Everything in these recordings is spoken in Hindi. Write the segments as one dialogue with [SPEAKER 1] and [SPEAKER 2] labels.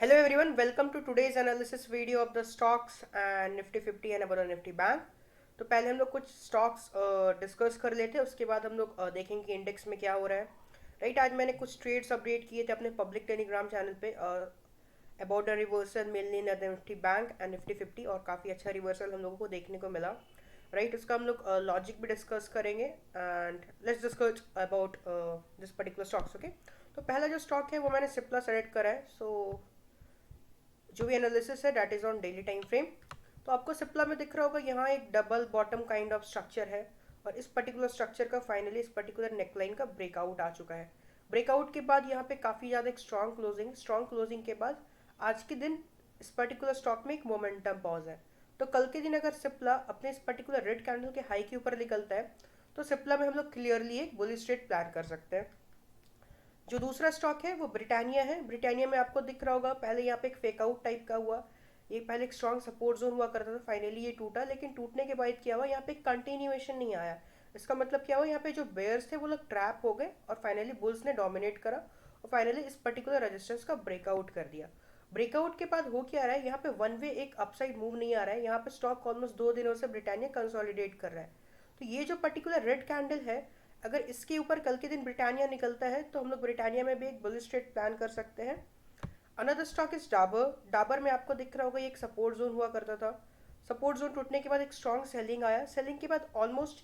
[SPEAKER 1] Hello everyone, welcome to today's analysis video of the stocks and Nifty 50 and about Nifty Bank। तो पहले हम लोग कुछ स्टॉक्स डिस्कस कर लेते हैं, उसके बाद हम लोग देखेंगे कि इंडेक्स में क्या हो रहा है। राइट, आज मैंने कुछ ट्रेड्स अपडेट किए थे अपने पब्लिक टेलीग्राम चैनल पे about the reversal mainly in Nifty bank and Nifty 50, और काफ़ी अच्छा रिवर्सल हम लोगों को देखने को मिला। राइट, उसका हम लोग लॉजिक भी डिस्कस करेंगे and let's discuss about this particular stocks. Okay, तो पहला जो स्टॉक है वो मैंने सिप्ला सेलेक्ट करा है। सो जो भी एनालिसिस है that is on daily time frame. तो आपको सिप्ला में दिख रहा होगा यहाँ एक double bottom kind of structure है, और इस पर्टिकुलर स्ट्रक्चर का फाइनली इस पर्टिकुलर नेकलाइन का ब्रेकआउट आ चुका है। ब्रेकआउट के बाद यहाँ पे काफ़ी ज़्यादा एक स्ट्रॉन्ग क्लोजिंग के बाद आज के दिन इस पर्टिकुलर स्टॉक में एक मोमेंटम पॉज है। तो कल के दिन अगर सिप्ला अपने इस पर्टिकुलर रेड कैंडल के हाई के ऊपर निकलता है तो सिप्ला में हम लोग क्लियरली एक बुलिश ट्रेड प्लान कर सकते हैं। जो दूसरा स्टॉक है वो ब्रिटानिया है। ब्रिटानिया में आपको दिख रहा होगा पहले यहाँ पे एक फेक आउट टाइप का हुआ। ये पहले एक स्ट्रॉन्ग सपोर्ट जोन हुआ करता था, फाइनली ये टूटा, लेकिन टूटने के बाद क्या हुआ, यहाँ पे कंटिन्यूएशन नहीं आया। इसका मतलब क्या हुआ, यहाँ पे जो बेयर्स थे वो लोग ट्रैप हो गए और फाइनली बुल्स ने डोमिनेट करा और फाइनली इस पर्टिकुलर रेजिस्टेंस का ब्रेकआउट कर दिया। ब्रेकआउट के बाद हो क्या रहा है, यहाँ पे वन वे एक अपसाइड मूव नहीं आ रहा है। यहाँ पे स्टॉक ऑलमोस्ट 2 दिनों से ब्रिटानिया कंसोलिडेट कर रहा है। तो ये जो पर्टिकुलर रेड कैंडल है, अगर इसके ऊपर कल के दिन ब्रिटानिया निकलता है तो हम लोग ब्रिटानिया में भी एक बुलिश ट्रेड प्लान कर सकते हैं। Another stock is Dabur. Dabur में आपको दिख रहा होगा ये एक सपोर्ट जोन हुआ करता था। सपोर्ट जोन टूटने के बाद एक स्ट्रॉन्ग सेलिंग आया। सेलिंग के बाद ऑलमोस्ट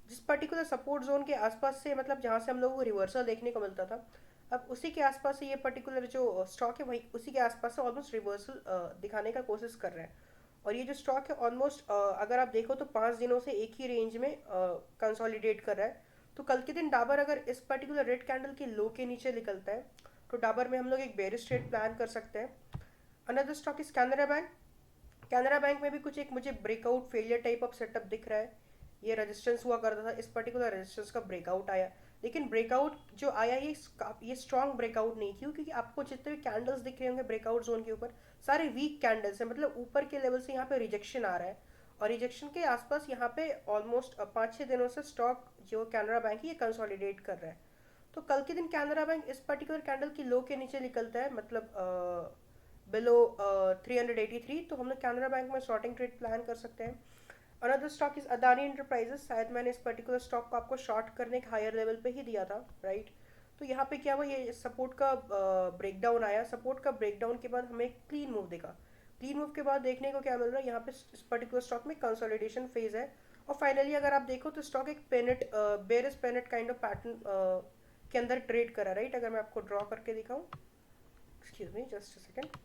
[SPEAKER 1] जिस पर्टिकुलर सपोर्ट जोन के आसपास से, मतलब जहाँ से हम लोगों को रिवर्सल देखने को मिलता था, अब उसी के आसपास से ये पर्टिकुलर जो स्टॉक है वही उसी के आसपास से ऑलमोस्ट रिवर्सल दिखाने का कोशिश कर रहे हैं। और ये जो स्टॉक है ऑलमोस्ट अगर आप देखो तो 5 दिनों से एक ही रेंज में कंसोलिडेट कर रहा है। तो कल के दिन डाबर अगर इस पर्टिकुलर रेड कैंडल के लो के नीचे निकलता है तो डाबर में हम लोग एक बेरिश ट्रेड प्लान कर सकते हैं। Another stock is Canara bank. Canara bank में भी कुछ एक मुझे breakout failure type of setup दिख रहा है। ये रेजिस्टेंस हुआ करता था, इस पर्टिकुलर रेजिस्टेंस का ब्रेकआउट आया, लेकिन ब्रेकआउट जो आया ये स्ट्रॉन्ग ब्रेकआउट नहीं। क्यों? क्योंकि आपको जितने भी कैंडल्स दिख रहे होंगे ब्रेकआउट जोन के ऊपर सारे वीक कैंडल्स हैं, मतलब ऊपर के लेवल से यहाँ पे रिजेक्शन आ रहा है। और रिजेक्शन के आसपास यहाँ पे ऑलमोस्ट 5-6 दिनों से स्टॉक जो कैनरा बैंक है ये कंसोलिडेट कर रहा है। तो कल के दिन कैनरा बैंक इस पर्टिकुलर कैंडल की लो के नीचे निकलता है, मतलब बिलो 383, तो हम लोग कैनरा बैंक में शॉर्टिंग ट्रेड प्लान कर सकते हैं। Another stock is Adani enterprises. शायद मैंने इस पर्टिकुलर स्टॉक को आपको शॉर्ट करने के हायर लेवल पे ही दिया था, राइट। तो यहाँ पे क्या हुआ, ये सपोर्ट का ब्रेकडाउन आया। सपोर्ट का ब्रेकडाउन के बाद हमें एक क्लीन मूव दिखा। क्लीन मूव के बाद देखने को क्या मिल रहा है, यहाँ पे इस पर्टिकुलर स्टॉक में कंसोलिडेशन फेज है। और फाइनली अगर आप देखो तो स्टॉक एक pennant bearish pennant kind of pattern के अंदर ट्रेड करा, राइट। अगर मैं आपको ड्रॉ करके दिखाऊं, excuse me just a second,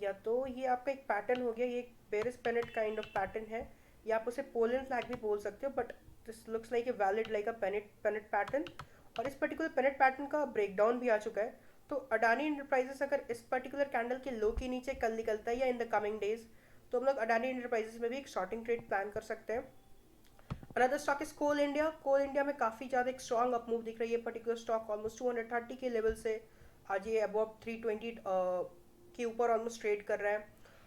[SPEAKER 1] या तो ये आपका एक पैटर्न हो गया, ये एक berries pennant kind of pattern है, या आप उसे पोलन फ्लैग भी बोल सकते हो, but this looks like a valid like a पेनेट पेनेट pattern. और इस पर्टिकुलर पेनेट पैटर्न का ब्रेकडाउन भी आ चुका है। तो अडानी इंटरप्राइजेस अगर इस पर्टिकुलर कैंडल के लो के नीचे कल निकलता है या इन द कमिंग डेज, तो हम लोग अडानी इंटरप्राइजेस में भी एक शॉर्टिंग ट्रेड प्लान कर सकते हैं। Another stock is Coal India. Coal India में काफ़ी ज़्यादा एक स्ट्रॉन्ग अप मूव दिख रही है। पर्टिकुलर स्टॉक ऑलमोस्ट 230 के लेवल से आज ये अबव 320 के ऊपर ऑलमोस्ट ट्रेड कर रहा है,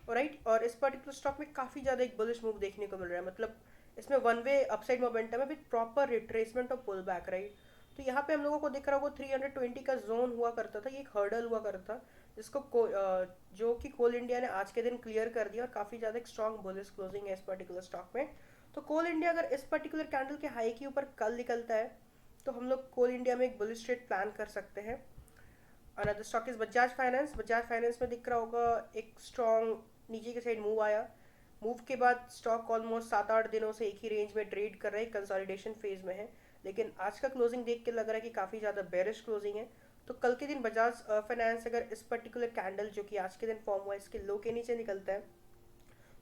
[SPEAKER 1] और राइट। और इस पर्टिकुलर स्टॉक में काफ़ी ज़्यादा एक बुलिश मूव देखने को मिल रहा है, मतलब इसमें वन वे अपसाइड मोमेंटम है विद प्रॉपर रिट्रेसमेंट और पुल बैक, राइट। तो यहाँ पे हम लोगों को दिख रहा होगा 320 का जोन हुआ करता था, ये एक हर्डल हुआ करता था, जिसको जो कि कोल इंडिया ने आज के दिन क्लियर कर दिया, और काफ़ी ज़्यादा एक स्ट्रॉन्ग बुलिश क्लोजिंग है इस पर्टिकुलर स्टॉक में। तो कोल इंडिया अगर इस पर्टिकुलर कैंडल के हाई के ऊपर कल निकलता है तो हम लोग कोल इंडिया में एक बुलिश ट्रेड प्लान कर सकते हैं। Another stock is Bajaj finance. Bajaj finance में दिख रहा होगा एक स्ट्रॉन्ग नीचे की साइड मूव आया। मूव के बाद स्टॉक ऑलमोस्ट 7-8 दिनों से एक ही रेंज में ट्रेड कर रहा है, कंसोलिडेशन फेज में है, लेकिन आज का क्लोजिंग देख के लग रहा है कि काफ़ी ज़्यादा बेरिश क्लोजिंग है। तो कल के दिन बजाज फाइनेंस अगर इस पर्टिकुलर कैंडल जो कि आज के दिन फॉर्म हुआ है इसके लो के नीचे निकलता है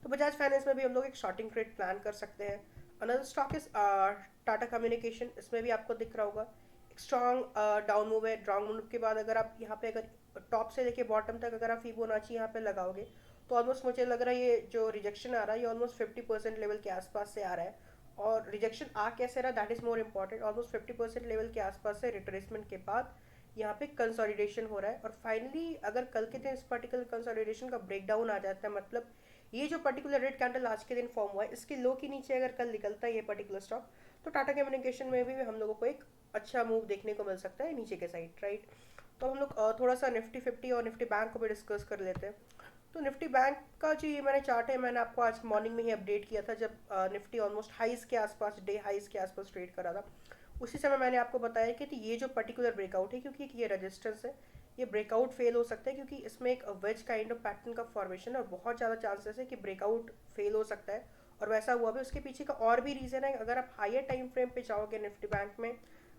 [SPEAKER 1] तो बजाज फाइनेंस में भी हम लोग एक शॉर्टिंग ट्रेड प्लान कर सकते हैं। Another stock is Tata communication. इसमें भी आपको दिख रहा होगा एक स्ट्रॉन्ग डाउन मूव है। डाउन मूव के बाद अगर आप यहाँ पे अगर टॉप से लेके बॉटम तक अगर आप फिबोनाची यहाँ पे लगाओगे तो ऑलमोस्ट मुझे लग रहा है ये जो रिजेक्शन आ रहा है ये ऑलमोस्ट 50% लेवल के आसपास से आ रहा है। और रिजेक्शन आ कैसे रहा that is more important. Almost 50% level के आसपास से रिट्रेसमेंट के बाद यहाँ पे कंसोलिडेशन हो रहा है, और फाइनली अगर कल के दिन इस पर्टिकुलर कंसोलिडेशन का ब्रेकडाउन आ जाता है, मतलब ये जो पर्टिकुलर रेड कैंडल आज के दिन फॉर्म हुआ है इसके लो के नीचे अगर कल निकलता है ये पर्टिकुलर स्टॉक, तो टाटा कम्युनिकेशन में भी हम लोगों को एक अच्छा मूव देखने को मिल सकता है नीचे के साइड, राइट। तो हम लोग थोड़ा सा निफ्टी 50 और निफ्टी बैंक को भी डिस्कस कर लेते हैं। तो निफ्टी बैंक का जो ये मैंने चार्ट है, मैंने आपको आज मॉर्निंग में ही अपडेट किया था, जब निफ्टी ऑलमोस्ट हाइज के आसपास, डे हाइज के आसपास ट्रेड करा था। उसी समय मैंने आपको बताया कि ये जो पर्टिकुलर ब्रेकआउट है, क्योंकि ये रेजिस्टेंस है, ये ब्रेकआउट फेल हो सकता है, क्योंकि इसमें एक वेज काइंड ऑफ पैटर्न का फॉर्मेशन है और बहुत ज़्यादा चांसेस है कि ब्रेकआउट फेल हो सकता है। और वैसा हुआ भी। उसके पीछे का और भी रीज़न है, अगर आप हायर टाइम फ्रेम पे जाओगे निफ्टी बैंक में,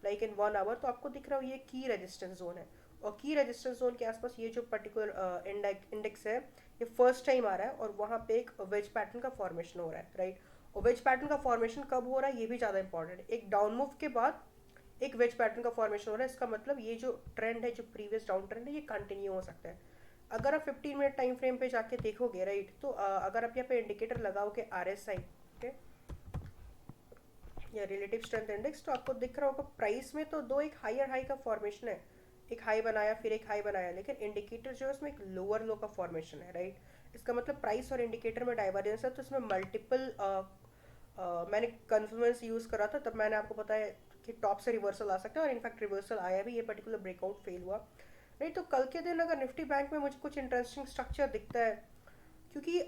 [SPEAKER 1] लाइक इन 1 आवर, तो आपको दिख रहा हो ये की रेजिस्टेंस जोन है। और की रेजिस्टेंस जोन के आसपास ये जो पर्टिकुलर इंडेक्स है, ये फर्स्ट टाइम आ रहा है और वहाँ पे एक वेज पैटर्न का फॉर्मेशन हो रहा है, राइट। और वेज पैटर्न का फॉर्मेशन कब हो रहा है, ये भी ज़्यादा इंपॉर्टेंट है। एक डाउन मूव के बाद एक वेज पैटर्न का फॉर्मेशन हो रहा है, इसका मतलब ये जो ट्रेंड है, जो प्रीवियस डाउन ट्रेंड है, ये कंटिन्यू हो सकता है। अगर आप 15 मिनट टाइम फ्रेम पे जाके देखोगे, राइट, तो अगर आप यहाँ पे इंडिकेटर लगाओगे RSI, ओके, या रिलेटिव स्ट्रेंथ इंडेक्स, तो आपको दिख रहा होगा प्राइस में तो दो एक हायर हाई का फॉर्मेशन है, एक हाई बनाया फिर एक हाई बनाया, लेकिन इंडिकेटर जो है उसमें एक लोअर लो का फॉर्मेशन है, राइट। इसका मतलब प्राइस और इंडिकेटर में डाइवर्जेंस है, तो इसमें मल्टीपल मैंने कन्फ्लुएंस यूज़ करा था, तब मैंने आपको बताया कि टॉप से रिवर्सल आ सकता है, और इनफैक्ट रिवर्सल आया भी, ये पर्टिकुलर ब्रेकआउट फेल हुआ। नहीं तो कल के दिन अगर निफ्टी बैंक में मुझे कुछ इंटरेस्टिंग स्ट्रक्चर दिखता है, क्योंकि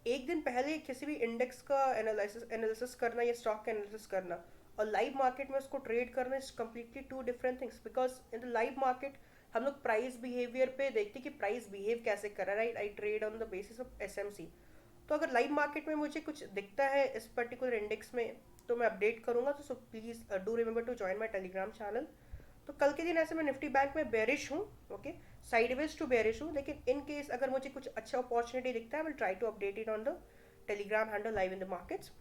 [SPEAKER 1] एक दिन पहले किसी भी इंडेक्स का एनालिसिस करना या स्टॉक का एनालिसिस करना और लाइव मार्केट में उसको ट्रेड करना is completely two different things. Because in the live market हम लोग प्राइस बिहेवियर पे देखते कि प्राइस बिहेव कैसे कर रहा है, right. I trade on the basis of SMC। तो अगर लाइव मार्केट में मुझे कुछ दिखता है इस पर्टिकुलर इंडेक्स में, तो मैं अपडेट करूंगा। तो so please do remember to join my Telegram channel. तो कल के दिन ऐसे मैं निफ्टी बैंक में बेरिश हूँ, ओके, साइडवेज टू बेरिश हूँ, लेकिन इन केस अगर मुझे कुछ अच्छा अपॉर्चुनिटी दिखता है, I will try to update it on the Telegram handle live in the markets.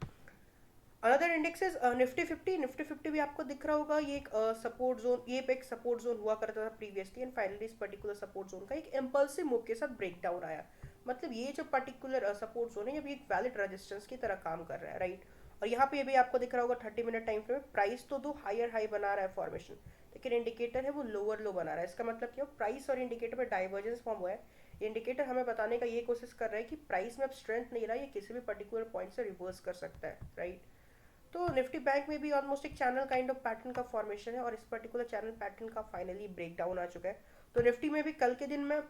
[SPEAKER 1] Another index is Nifty 50। Nifty 50 भी आपको दिख रहा होगा, ये एक सपोर्ट जोन, ये एक सपोर्ट जोन हुआ करता था प्रीवियसली, एंड फाइनली इस पर्टिकुलर सपोर्ट जोन का एक इम्पल्सिव मूव के साथ ब्रेक डाउन आया। मतलब ये जो पर्टिकुलर सपोर्ट जोन है, ये भी एक वैलिड रेजिस्टेंस की तरह काम कर रहा है, राइट। और यहाँ पे भी आपको दिख रहा होगा 30 मिनट टाइम फ्रेम, प्राइस तो दो हायर हाई बना रहा है फॉर्मेशन, लेकिन इंडिकेटर है वो लोअर लो बना रहा है। इसका मतलब क्या, प्राइस और इंडिकेटर में डाइवर्जेंस फॉर्म हुआ है। इंडिकेटर हमें बताने का ये कोशिश कर रहा है कि प्राइस में अब स्ट्रेंथ नहीं रहा, ये किसी भी पर्टिकुलर पॉइंट से रिवर्स कर सकता है, राइट। तो निफ्टी बैंक में भी ऑलमोस्ट एक चैनल काइंड ऑफ पैटर्न का फॉर्मेशन है, और इस पर्टिकुलर चैनल पैटर्न का फाइनली ब्रेक डाउन आ चुका है। तो निफ्टी में भी कल के दिन में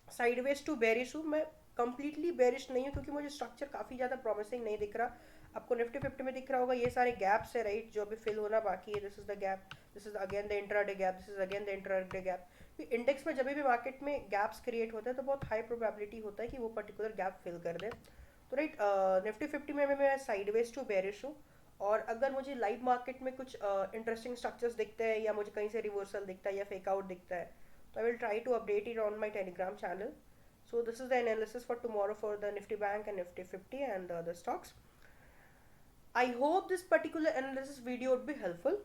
[SPEAKER 1] साइडवेज टू बेरिश हूँ, मैं कंप्लीटली बेरिश नहीं हूँ, क्योंकि मुझे स्ट्रक्चर काफ़ी ज़्यादा प्रॉमिसिंग नहीं दिख रहा। आपको निफ्टी 50 में दिख रहा होगा ये सारे गैप्स है, राइट, जो अभी फिल होना बाकी है। This is the gap, this is again the intraday gap, this is again the intraday gap. Index में जब भी मार्केट में गैप्स क्रिएट होते हैं, तो बहुत हाई प्रोबेबिलिटी होता है कि वो पर्टिकुलर गैप फिल कर दे। तो राइट, निफ्टी 50 में भी मैं साइडवेज टू बेरिश हूँ। और अगर मुझे लाइव मार्केट में कुछ इंटरेस्टिंग स्ट्रक्चर्स दिखते हैं, या मुझे कहीं से रिवर्सल दिखता है या फेक आउट दिखता है, तो I will try to update it on my Telegram channel. So this is the analysis for tomorrow for the Nifty Bank and Nifty 50 and the other stocks. I hope this particular analysis video would be helpful.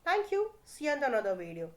[SPEAKER 1] Thank you. See you in another video.